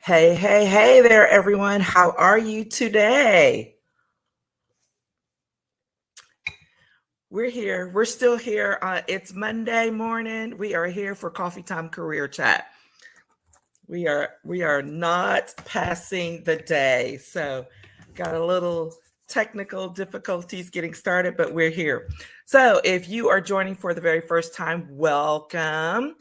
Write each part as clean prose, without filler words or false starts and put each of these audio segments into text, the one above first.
Hey there, everyone. How are you today? We're here. We're still here. It's Monday morning. We are here for Coffee Time Career Chat. We are not passing the day. So got a little technical difficulties getting started, but we're here. So if you are joining for the very first time, welcome.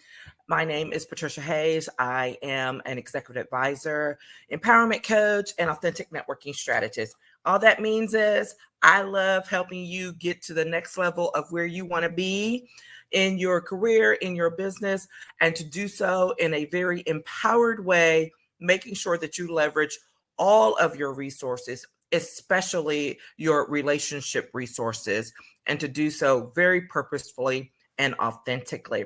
My name is Patricia Hayes. I am an executive advisor, empowerment coach, and authentic networking strategist. All that means is I love helping you get to the next level of where you want to be in your career, in your business, and to do so in a very empowered way, making sure that you leverage all of your resources, especially your relationship resources, and to do so very purposefully and authentically.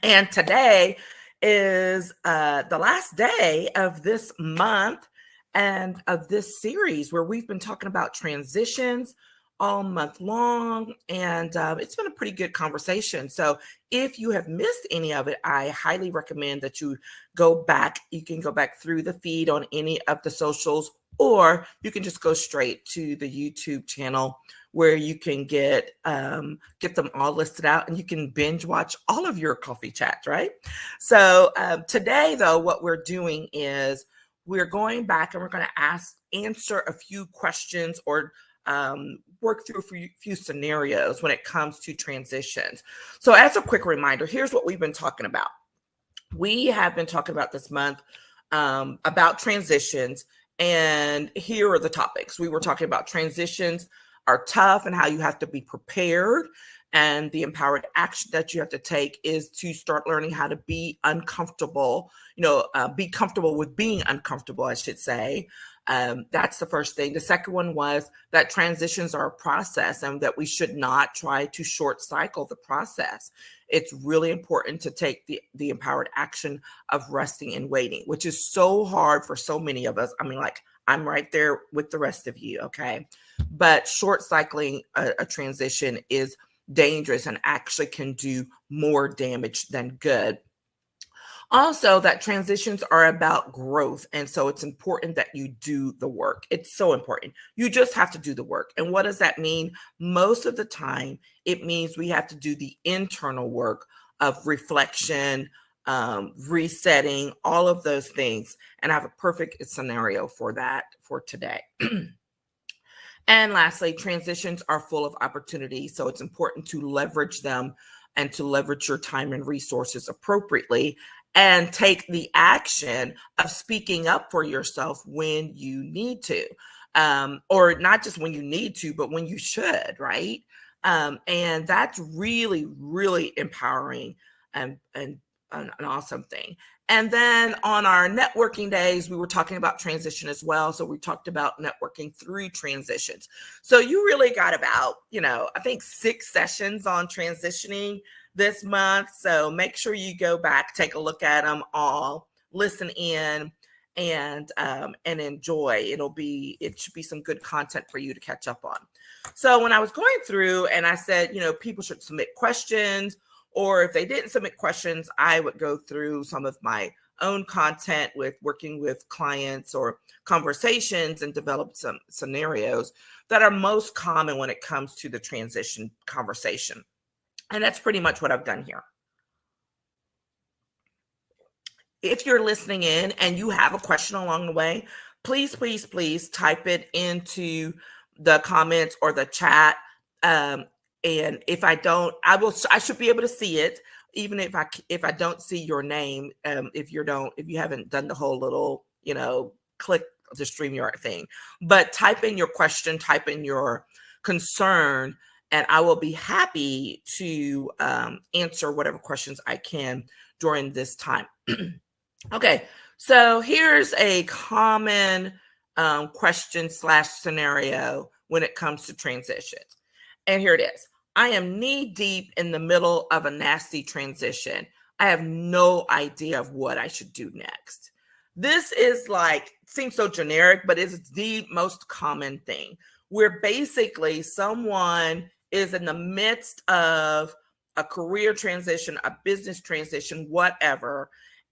And today is the last day of this month and of this series where we've been talking about transitions all month long. And it's been a pretty good conversation. So if you have missed any of it, I highly recommend that you go back. You can go back through the feed on any of the socials, or you can just go straight to the YouTube channel where you can get them all listed out and you can binge watch all of your coffee chats, right? So today, though, what we're doing is we're going back and we're going to answer a few questions or work through a few scenarios when it comes to transitions. So as a quick reminder, here's what we've been talking about. We have been talking about this month about transitions, and here are the topics. We were talking about transitions are tough and how you have to be prepared, and the empowered action that you have to take is to start learning how to be uncomfortable, be comfortable with being uncomfortable, I should say. That's the first thing. The second one was that transitions are a process and that we should not try to short cycle the process. It's really important to take the empowered action of resting and waiting, which is so hard for so many of us. I mean, like, I'm right there with the rest of you, okay? But short cycling a transition is dangerous and actually can do more damage than good. Also, that transitions are about growth. And so it's important that you do the work. It's so important. You just have to do the work. And what does that mean? Most of the time, it means we have to do the internal work of reflection, resetting, all of those things. And I have a perfect scenario for that for today. And lastly, transitions are full of opportunity. So it's important to leverage them and to leverage your time and resources appropriately and take the action of speaking up for yourself when you need to, or not just when you need to, but when you should, right? And that's really, really empowering and an awesome thing. And then on our networking days, we were talking about transition as well. So we talked about networking through transitions. So you really got about, I think 6 sessions on transitioning this month. So make sure you go back, take a look at them all, listen in, and enjoy. It should be some good content for you to catch up on. So when I was going through and I said, people should submit questions, or if they didn't submit questions, I would go through some of my own content with working with clients or conversations and develop some scenarios that are most common when it comes to the transition conversation. And that's pretty much what I've done here. If you're listening in and you have a question along the way, please type it into the comments or the chat. And if I don't, I should be able to see it, even if I don't see your name, if you haven't done the whole little, click the StreamYard thing. But type in your question, type in your concern, and I will be happy to answer whatever questions I can during this time. Okay, so here's a common question / scenario when it comes to transitions. And here it is. I am knee deep in the middle of a nasty transition. I have no idea of what I should do next. This is seems so generic, but it's the most common thing where basically someone is in the midst of a career transition, a business transition, whatever,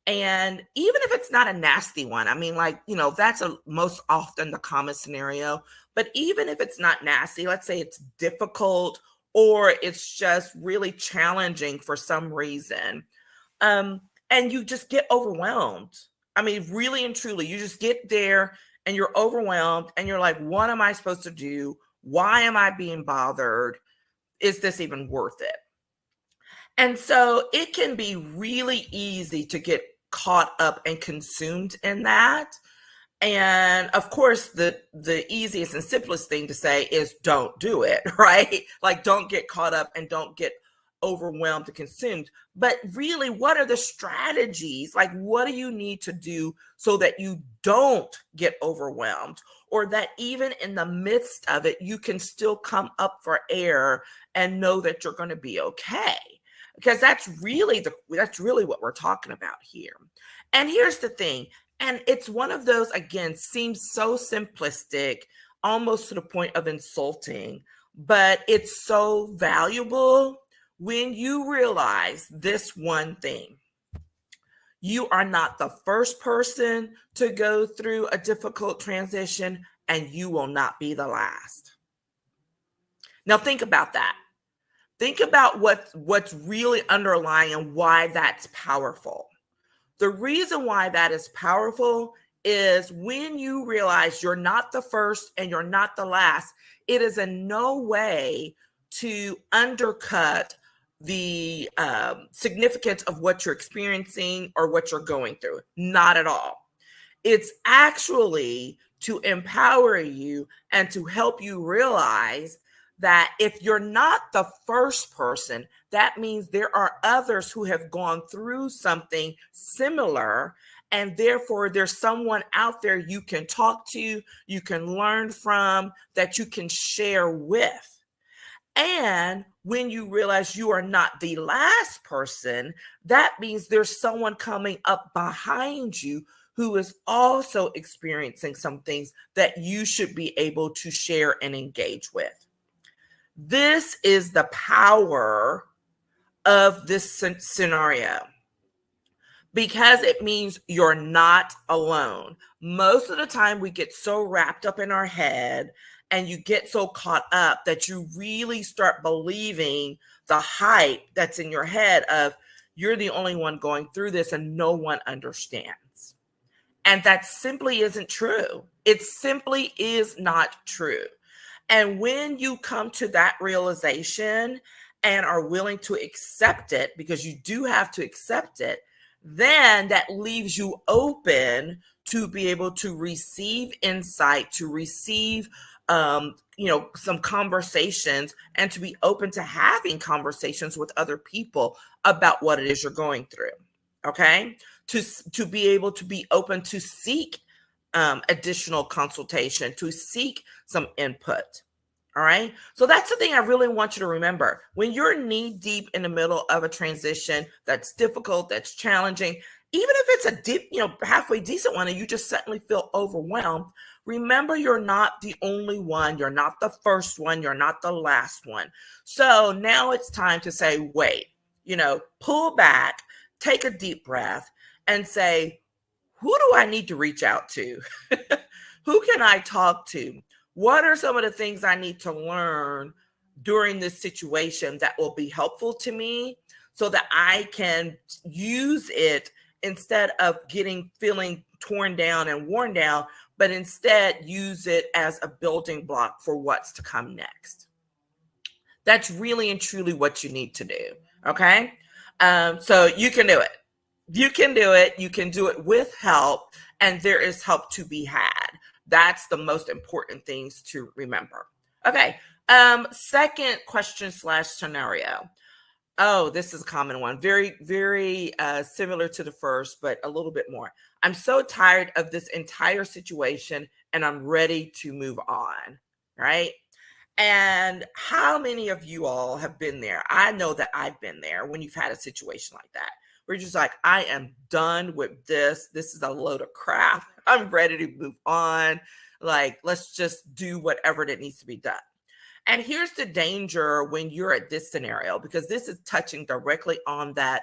And even if it's not a nasty one, I mean, like, that's most often the common scenario. But even if it's not nasty, let's say it's difficult or it's just really challenging for some reason, um, and you just get overwhelmed. I mean, really and truly, you just get there and you're overwhelmed and you're like, what am I supposed to do? Why am I being bothered? Is this even worth it? And so it can be really easy to get caught up and consumed in that. And of course, the easiest and simplest thing to say is don't do it, right? Like, don't get caught up and don't get overwhelmed and consumed. But really, what are the strategies? Like, what do you need to do so that you don't get overwhelmed, or that even in the midst of it, you can still come up for air and know that you're going to be okay? Because that's really what we're talking about here. And here's the thing. And it's one of those, again, seems so simplistic, almost to the point of insulting, but it's so valuable when you realize this one thing. You are not the first person to go through a difficult transition, and you will not be the last. Now, think about that. Think about what's really underlying and why that's powerful. The reason why that is powerful is when you realize you're not the first and you're not the last, it is in no way to undercut the significance of what you're experiencing or what you're going through. Not at all. It's actually to empower you and to help you realize that if you're not the first person, that means there are others who have gone through something similar. And therefore, there's someone out there you can talk to, you can learn from, that you can share with. And when you realize you are not the last person, that means there's someone coming up behind you who is also experiencing some things that you should be able to share and engage with. This is the power of this scenario, because it means you're not alone. Most of the time we get so wrapped up in our head and you get so caught up that you really start believing the hype that's in your head of you're the only one going through this and no one understands. And that simply isn't true. It simply is not true. And when you come to that realization and are willing to accept it, because you do have to accept it, then that leaves you open to be able to receive insight, to receive, some conversations, and to be open to having conversations with other people about what it is you're going through. Okay. To be able to be open to seek additional consultation, to seek some input. All right. So that's the thing I really want you to remember. When you're knee deep in the middle of a transition that's difficult, that's challenging, even if it's a deep, halfway decent one, and you just suddenly feel overwhelmed, remember you're not the only one. You're not the first one. You're not the last one. So now it's time to say, wait, pull back, take a deep breath, and say, who do I need to reach out to? Who can I talk to? What are some of the things I need to learn during this situation that will be helpful to me so that I can use it instead of feeling torn down and worn down, but instead use it as a building block for what's to come next? That's really and truly what you need to do. Okay. So you can do it. You can do it. You can do it with help, and there is help to be had. That's the most important things to remember. Okay. Second question / scenario. Oh, this is a common one. Very, very similar to the first, but a little bit more. I'm so tired of this entire situation and I'm ready to move on. Right. And how many of you all have been there? I know that I've been there when you've had a situation like that. We're just like, I am done with this. This is a load of crap. I'm ready to move on. Like, let's just do whatever that needs to be done. And here's the danger when you're at this scenario, because this is touching directly on that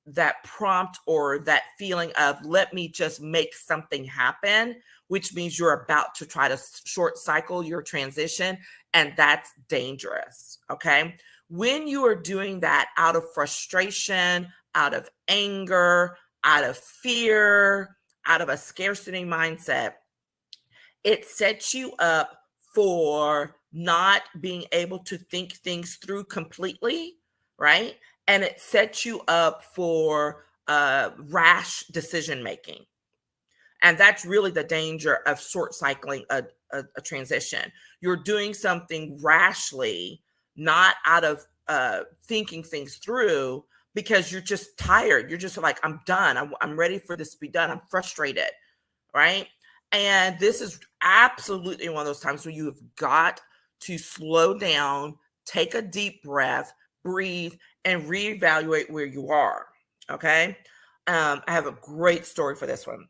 that prompt or that feeling of let me just make something happen, which means you're about to try to short cycle your transition, and that's dangerous. Okay. When you are doing that out of frustration, out of anger, out of fear, out of a scarcity mindset, it sets you up for not being able to think things through completely, right? And it sets you up for rash decision making. And that's really the danger of short cycling a transition. You're doing something rashly, not out of thinking things through, because you're just tired. You're just like, I'm done. I'm ready for this to be done. I'm frustrated, right? And this is absolutely one of those times where you have got to slow down, take a deep breath, breathe, and reevaluate where you are. Okay. I have a great story for this one.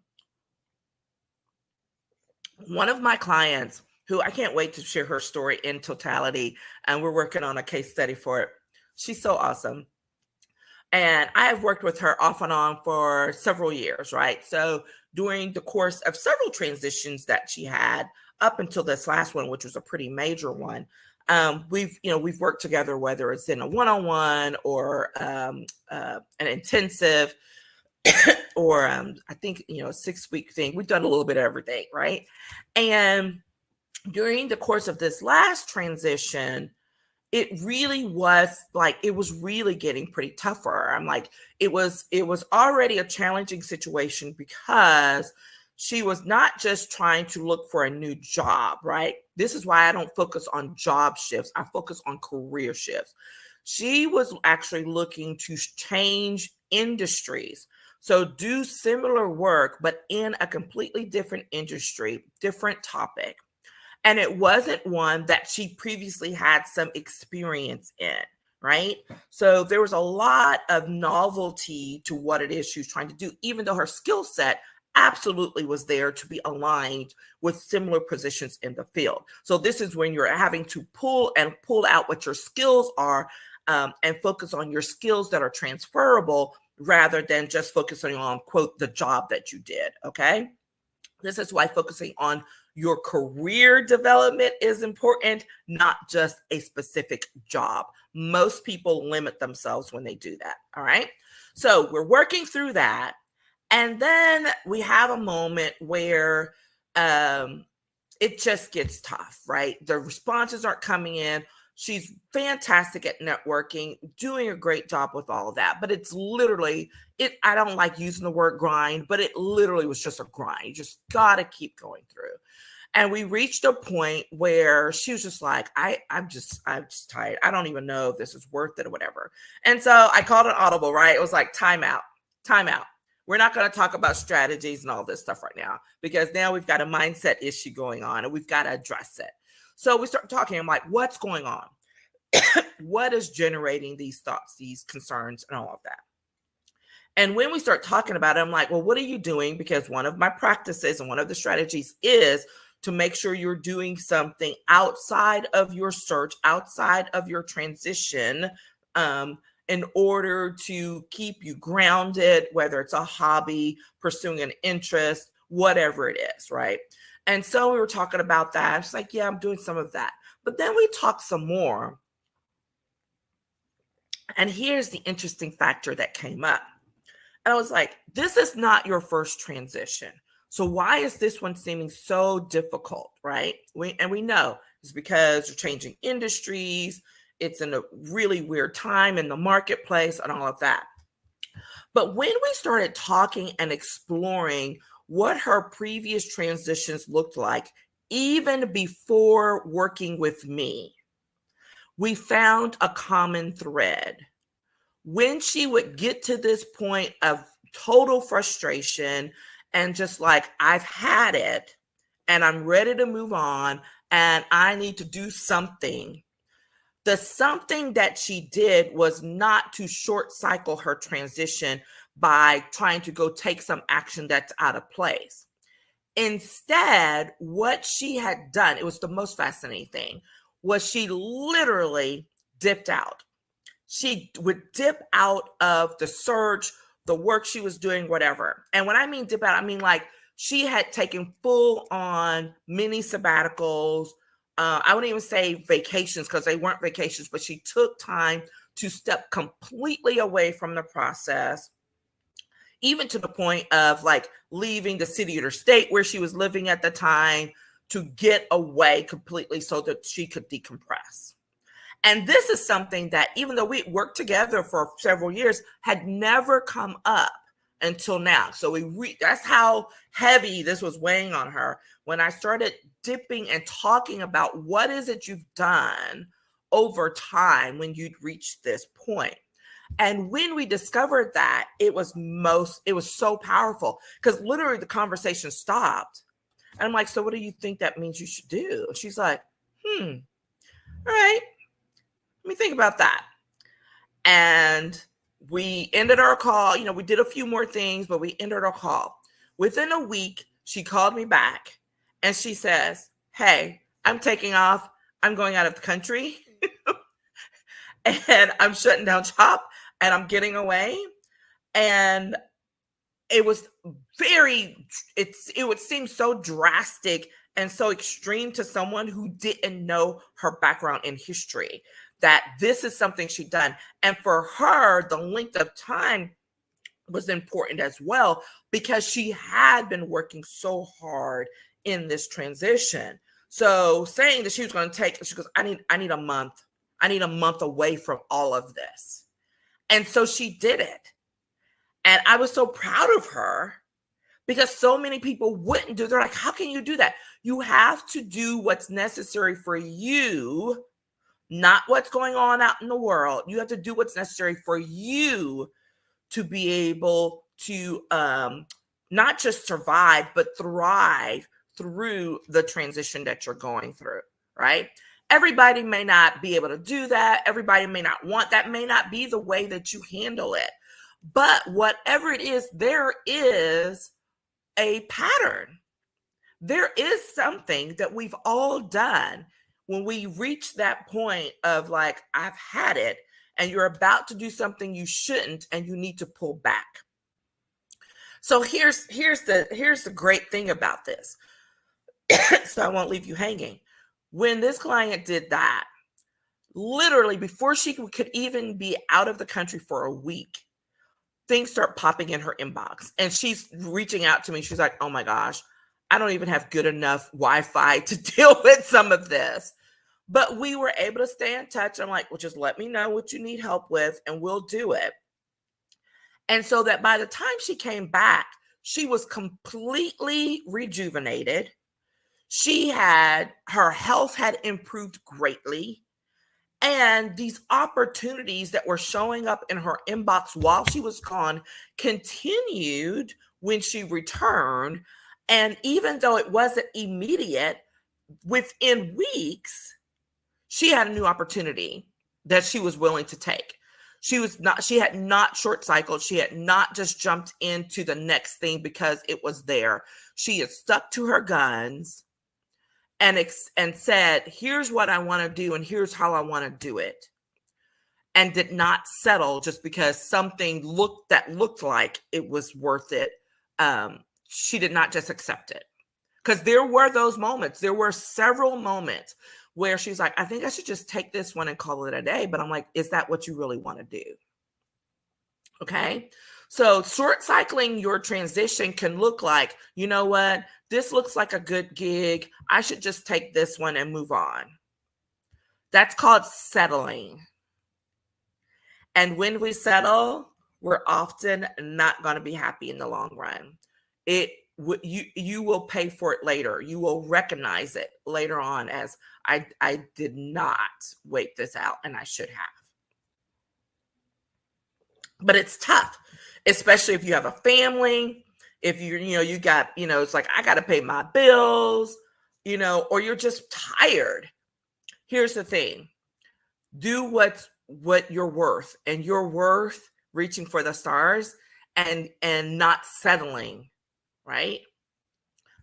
One of my clients, who I can't wait to share her story in totality, and we're working on a case study for it. She's so awesome. And I have worked with her off and on for several years, right? So during the course of several transitions that she had up until this last one, which was a pretty major one, we've worked together, whether it's in a one-on-one or an intensive or I think, a 6-week thing. We've done a little bit of everything, right? And during the course of this last transition, it really was like, it was really getting pretty tough for her. I'm like, it was already a challenging situation because she was not just trying to look for a new job, right? This is why I don't focus on job shifts. I focus on career shifts. She was actually looking to change industries. So do similar work, but in a completely different industry, different topic. And it wasn't one that she previously had some experience in, right? So there was a lot of novelty to what it is she was trying to do, even though her skill set absolutely was there to be aligned with similar positions in the field. So this is when you're having to pull out what your skills are, and focus on your skills that are transferable rather than just focusing on, quote, the job that you did, okay? This is why focusing on your career development is important, not just a specific job. Most people limit themselves when they do that, all right? So we're working through that. And then we have a moment where it just gets tough, right? The responses aren't coming in. She's fantastic at networking, doing a great job with all of that. But it's literally, I don't like using the word grind, but it literally was just a grind. You just got to keep going through. And we reached a point where she was just like, I'm just tired. I don't even know if this is worth it or whatever. And so I called an audible, right? It was like, time out. We're not going to talk about strategies and all this stuff right now, because now we've got a mindset issue going on and we've got to address it. So we start talking. I'm like, what's going on? What is generating these thoughts, these concerns, and all of that? And when we start talking about it, I'm like, well, what are you doing? Because one of my practices and one of the strategies is to make sure you're doing something outside of your search, outside of your transition, in order to keep you grounded, whether it's a hobby, pursuing an interest, whatever it is, right? And so we were talking about that. It's like, yeah, I'm doing some of that. But then we talked some more. And here's the interesting factor that came up. And I was like, this is not your first transition. So why is this one seeming so difficult, right? We know it's because you're changing industries. It's in a really weird time in the marketplace and all of that. But when we started talking and exploring what her previous transitions looked like, even before working with me, we found a common thread. When she would get to this point of total frustration and just like, I've had it and I'm ready to move on and I need to do something, the something that she did was not to short cycle her transition by trying to go take some action that's out of place. Instead, what she had done, it was the most fascinating thing, was she literally dipped out. She would dip out of the search the work she was doing, whatever. And when I mean dip out, I mean like she had taken full on mini sabbaticals. I wouldn't even say vacations because they weren't vacations, but she took time to step completely away from the process, even to the point of like leaving the city or state where she was living at the time to get away completely so that she could decompress. And this is something that, even though we worked together for several years, had never come up until now. So that's how heavy this was weighing on her. When I started dipping and talking about what is it you've done over time when you'd reached this point. And when we discovered that, it was so powerful because literally the conversation stopped. And I'm like, so what do you think that means you should do? She's like, all right, let me think about that. And we ended our call. We did a few more things, but we ended our call. Within a week, she called me back and she says, hey, I'm taking off. I'm going out of the country and I'm shutting down shop and I'm getting away. And it was it would seem so drastic and so extreme to someone who didn't know her background in history, that this is something she'd done. And for her, the length of time was important as well, because she had been working so hard in this transition. So saying that she was going to take, she goes, I need a month. I need a month away from all of this. And so she did it. And I was so proud of her because so many people wouldn't do. They're like, how can you do that? You have to do what's necessary for you, not what's going on out in the world. You have to do what's necessary for you to be able to not just survive, but thrive through the transition that you're going through, right? Everybody may not be able to do that. Everybody may not want that, may not be the way that you handle it. But whatever it is, there is a pattern. There is something that we've all done when we reach that point of like, I've had it, and you're about to do something you shouldn't, and you need to pull back. So here's the great thing about this. So I won't leave you hanging. When this client did that, literally before she could even be out of the country for a week, things start popping in her inbox. And she's reaching out to me. She's like, oh my gosh, I don't even have good enough Wi-Fi to deal with some of this. But we were able to stay in touch. I'm like, well, just let me know what you need help with and we'll do it. And so that by the time she came back, she was completely rejuvenated. Her health had improved greatly. And these opportunities that were showing up in her inbox while she was gone continued when she returned. And even though it wasn't immediate, within weeks, she had a new opportunity that she was willing to take. She had not short cycled. She had not just jumped into the next thing because it was there. She had stuck to her guns and said, here's what I want to do and here's how I want to do it. And did not settle just because something looked like it was worth it. She did not just accept it. Because there were those moments. There were several moments where she's like, I think I should just take this one and call it a day. But I'm like, is that what you really want to do? Okay. So short cycling your transition can look like, you know what? This looks like a good gig. I should just take this one and move on. That's called settling. And when we settle, we're often not going to be happy in the long run. You will pay for it later. You will recognize it later on as I did not wait this out and I should have. But it's tough, especially if you have a family, if you got, it's like, I got to pay my bills, or you're just tired. Here's the thing. Do what you're worth, and you're worth reaching for the stars and not settling. Right?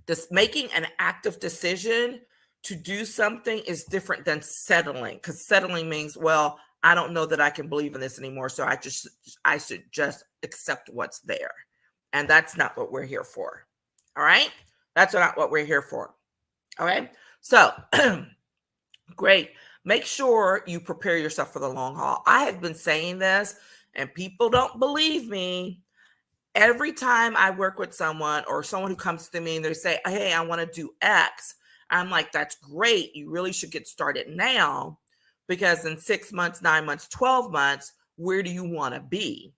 This making an active decision to do something is different than settling, because settling means, well, I don't know that I can believe in this anymore, so I should just accept what's there. And that's not what we're here for. All right. That's not what we're here for. All right. So great. Make sure you prepare yourself for the long haul. I have been saying this and people don't believe me. Every time I work with someone or someone who comes to me and they say, hey, I want to do X, I'm like, that's great. You really should get started now, because in 6 months, 9 months, 12 months, where do you want to be?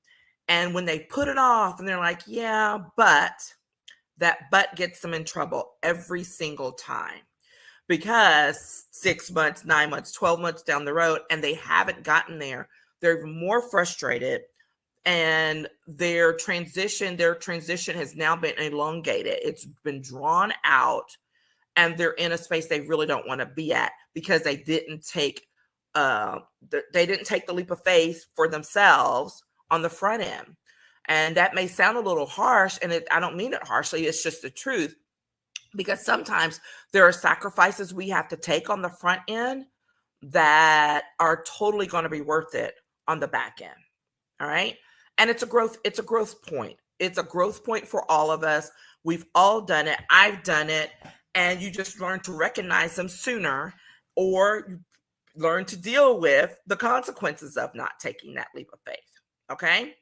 And when they put it off and they're like, yeah, but that but gets them in trouble every single time, because 6 months, 9 months, 12 months down the road, and they haven't gotten there, they're even more frustrated. And their transition has now been elongated. It's been drawn out, and they're in a space they really don't want to be at because they didn't take the leap of faith for themselves on the front end. And that may sound a little harsh, and I don't mean it harshly. It's just the truth, because sometimes there are sacrifices we have to take on the front end that are totally going to be worth it on the back end. All right. And it's a growth point. It's a growth point for all of us. We've all done it. I've done it. And you just learn to recognize them sooner, or you learn to deal with the consequences of not taking that leap of faith. Okay.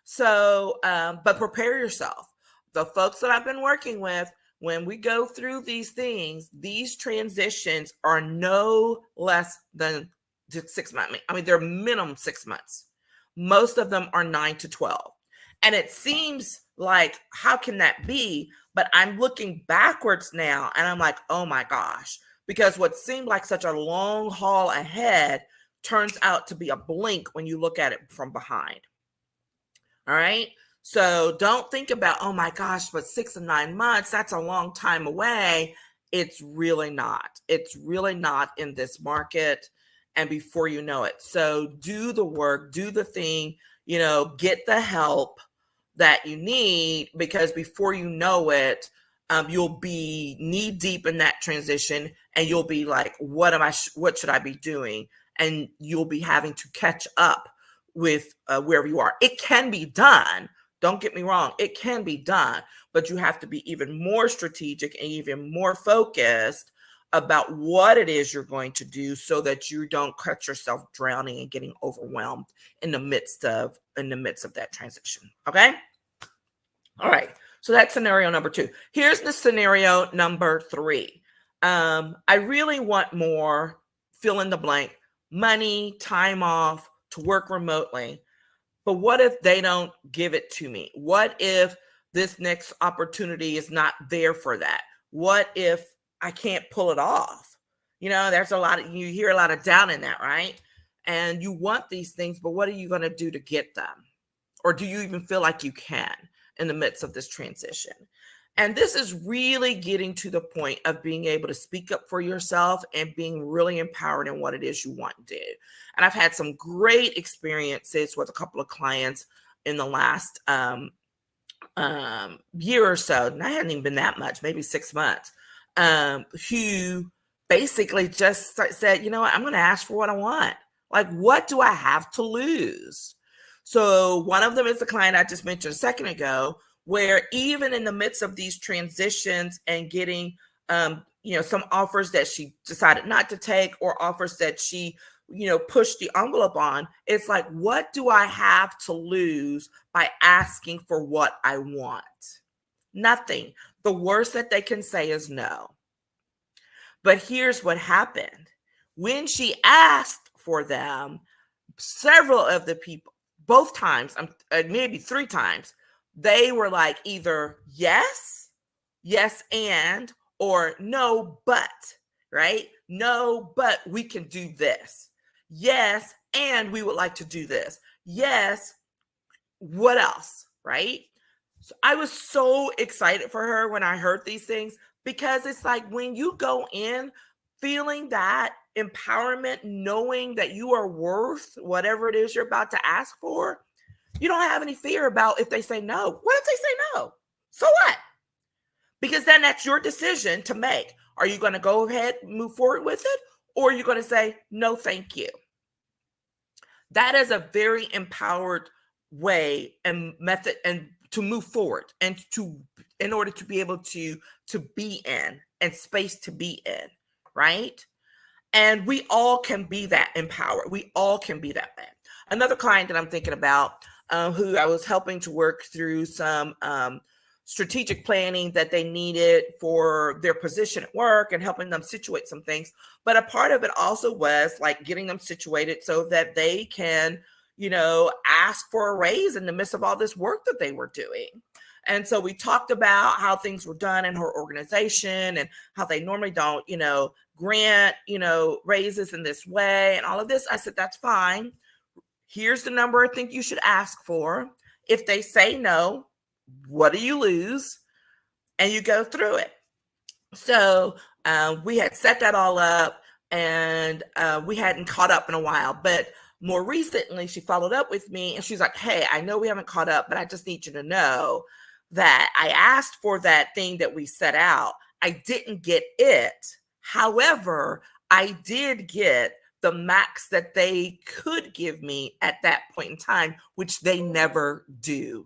So, but prepare yourself. The folks that I've been working with, when we go through these things, these transitions are no less than 6 months. I mean, they're minimum 6 months. Most of them are 9 to 12. And it seems like, how can that be? But I'm looking backwards now and I'm like, oh my gosh, because what seemed like such a long haul ahead turns out to be a blink when you look at it from behind. All right. So don't think about, oh my gosh, but 6 to 9 months, that's a long time away. It's really not. It's really not in this market. And before you know it. So do the work, do the thing, get the help that you need, because before you know it, you'll be knee deep in that transition, and you'll be like, what should I be doing? And you'll be having to catch up with wherever you are. It can be done. Don't get me wrong. It can be done, but you have to be even more strategic and even more focused about what it is you're going to do, so that you don't cut yourself drowning and getting overwhelmed in the midst of that transition. Okay. All right. So that's scenario number 2. Here's the scenario number 3. I really want more, fill in the blank, money, time off to work remotely. But what if they don't give it to me? What if this next opportunity is not there for that? What if I can't pull it off? There's you hear a lot of doubt in that, right? And you want these things, but what are you going to do to get them? Or do you even feel like you can in the midst of this transition? And this is really getting to the point of being able to speak up for yourself and being really empowered in what it is you want to do. And I've had some great experiences with a couple of clients in the last year or so. And I hadn't even been that much, maybe 6 months, who basically just said, you know what, I'm going to ask for what I want. Like, what do I have to lose? So one of them is the client I just mentioned a second ago, where even in the midst of these transitions and getting, some offers that she decided not to take, or offers that she, pushed the envelope on, it's like, what do I have to lose by asking for what I want? Nothing. The worst that they can say is no. But here's what happened. When she asked for them, several of the people, both times, maybe 3 times, they were like either yes, and, or no, but, right? No, but we can do this. Yes, and we would like to do this. Yes, what else, right? So I was so excited for her when I heard these things, because it's like, when you go in feeling that empowerment, knowing that you are worth whatever it is you're about to ask for, you don't have any fear about if they say no. What if they say no? So what? Because then that's your decision to make. Are you going to go ahead and move forward with it? Or are you going to say, no, thank you? That is a very empowered way and method and to move forward and to in order to be able to be in and space to be in, right? And we all can be that empowered. We all can be that way. Another client that I'm thinking about, who I was helping to work through some strategic planning that they needed for their position at work and helping them situate some things. But a part of it also was like getting them situated so that they can, ask for a raise in the midst of all this work that they were doing. And so we talked about how things were done in her organization and how they normally don't, grant, raises in this way and all of this. I said, that's fine. Here's the number I think you should ask for. If they say no, what do you lose? And you go through it. So we had set that all up, and we hadn't caught up in a while. But more recently, she followed up with me and she's like, hey, I know we haven't caught up, but I just need you to know that I asked for that thing that we set out. I didn't get it. However, I did get the max that they could give me at that point in time, which they never do.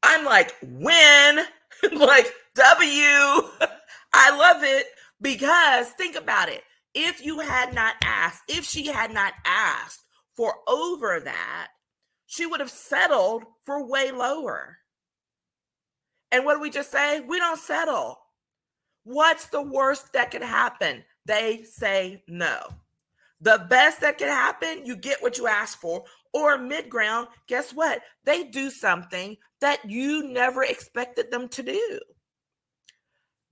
I'm like, when? Like, W. I love it because think about it. If she had not asked for over that, she would have settled for way lower. And what do we just say? We don't settle. What's the worst that could happen? They say no. The best that could happen, you get what you ask for. Or mid-ground, guess what? They do something that you never expected them to do.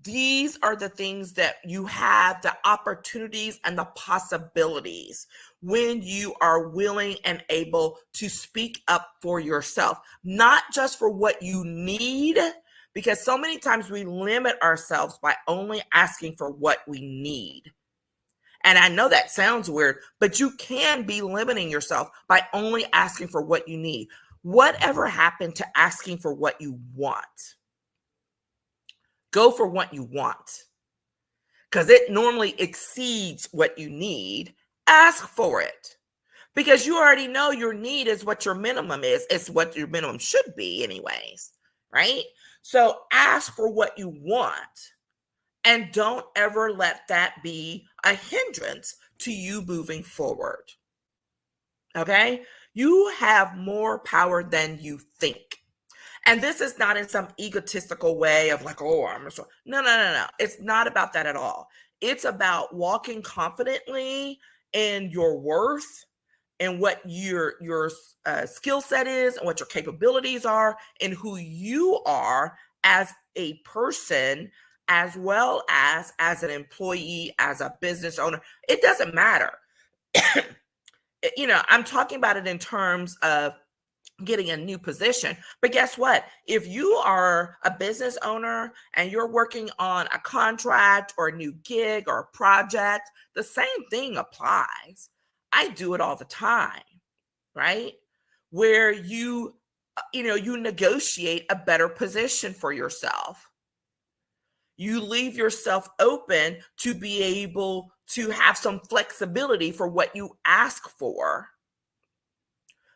These are the things that you have, the opportunities and the possibilities when you are willing and able to speak up for yourself, not just for what you need, because so many times we limit ourselves by only asking for what we need. And I know that sounds weird, but you can be limiting yourself by only asking for what you need. Whatever happened to asking for what you want? Go for what you want, because it normally exceeds what you need. Ask for it, because you already know your need is what your minimum is. It's what your minimum should be anyways, right? So ask for what you want, and don't ever let that be a hindrance to you moving forward. Okay? You have more power than you think. And this is not in some egotistical way of like, oh, I'm so. No. It's not about that at all. It's about walking confidently in your worth and what your skill set is and what your capabilities are and who you are as a person, as well as an employee, as a business owner. It doesn't matter. I'm talking about it in terms of getting a new position. But guess what? If you are a business owner and you're working on a contract or a new gig or a project, the same thing applies. I do it all the time, right? Where you negotiate a better position for yourself. You leave yourself open to be able to have some flexibility for what you ask for.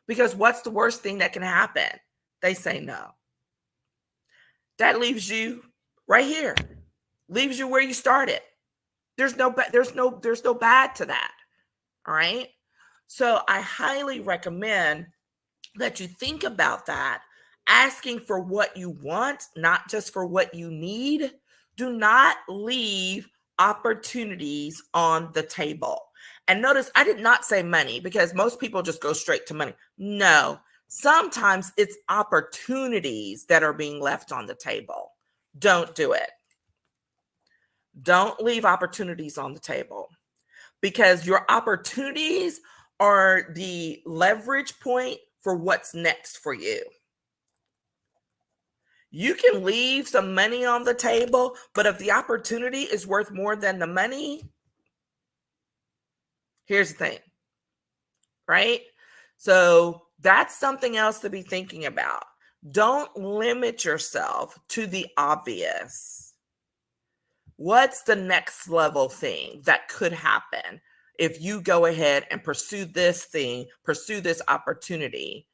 Because what's the worst thing that can happen? They say no. That leaves you right here. Leaves you where you started. There's no bad to that. All right. So I highly recommend that you think about that, asking for what you want, not just for what you need. Do not leave opportunities on the table. And notice I did not say money, because most people just go straight to money. No, sometimes it's opportunities that are being left on the table. Don't do it. Don't leave opportunities on the table, because your opportunities are the leverage point for what's next for you. You can leave some money on the table, but if the opportunity is worth more than the money, here's the thing, right? So that's something else to be thinking about. Don't limit yourself to the obvious. What's the next level thing that could happen? if you go ahead and pursue this thing, pursue this opportunity.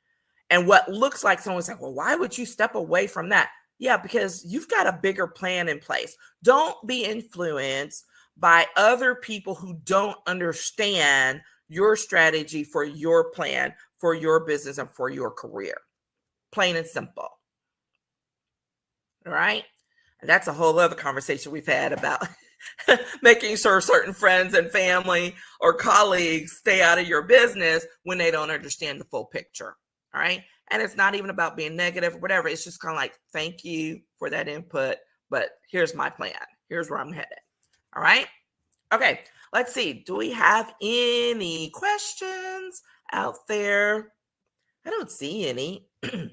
And what looks like someone's like, well, why would you step away from that? Yeah, because you've got a bigger plan in place. Don't be influenced by other people who don't understand your strategy for your plan, for your business, and for your career. Plain and simple. All right. And that's a whole other conversation we've had about making sure certain friends and family or colleagues stay out of your business when they don't understand the full picture. All right. And it's not even about being negative or whatever. It's just kind of like, thank you for that input, but here's my plan. Here's where I'm headed. All right. Okay. Let's see. Do we have any questions out there? I don't see any. We've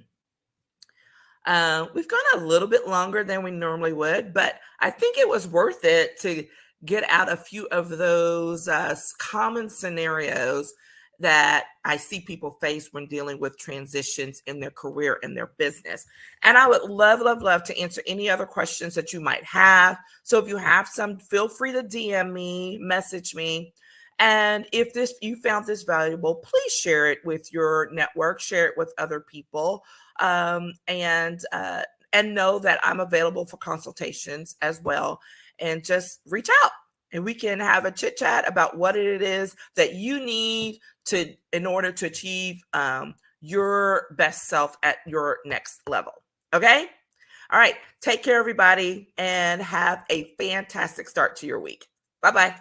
gone a little bit longer than we normally would, but I think it was worth it to get out a few of those common scenarios that I see people face when dealing with transitions in their career and their business. And I would love, love, love to answer any other questions that you might have. So if you have some, feel free to DM me, message me. And if you found this valuable, please share it with your network, share it with other people, and know that I'm available for consultations as well. And just reach out, and we can have a chit chat about what it is that you need in order to achieve your best self at your next level. Okay. All right. Take care, everybody, and have a fantastic start to your week. Bye-bye.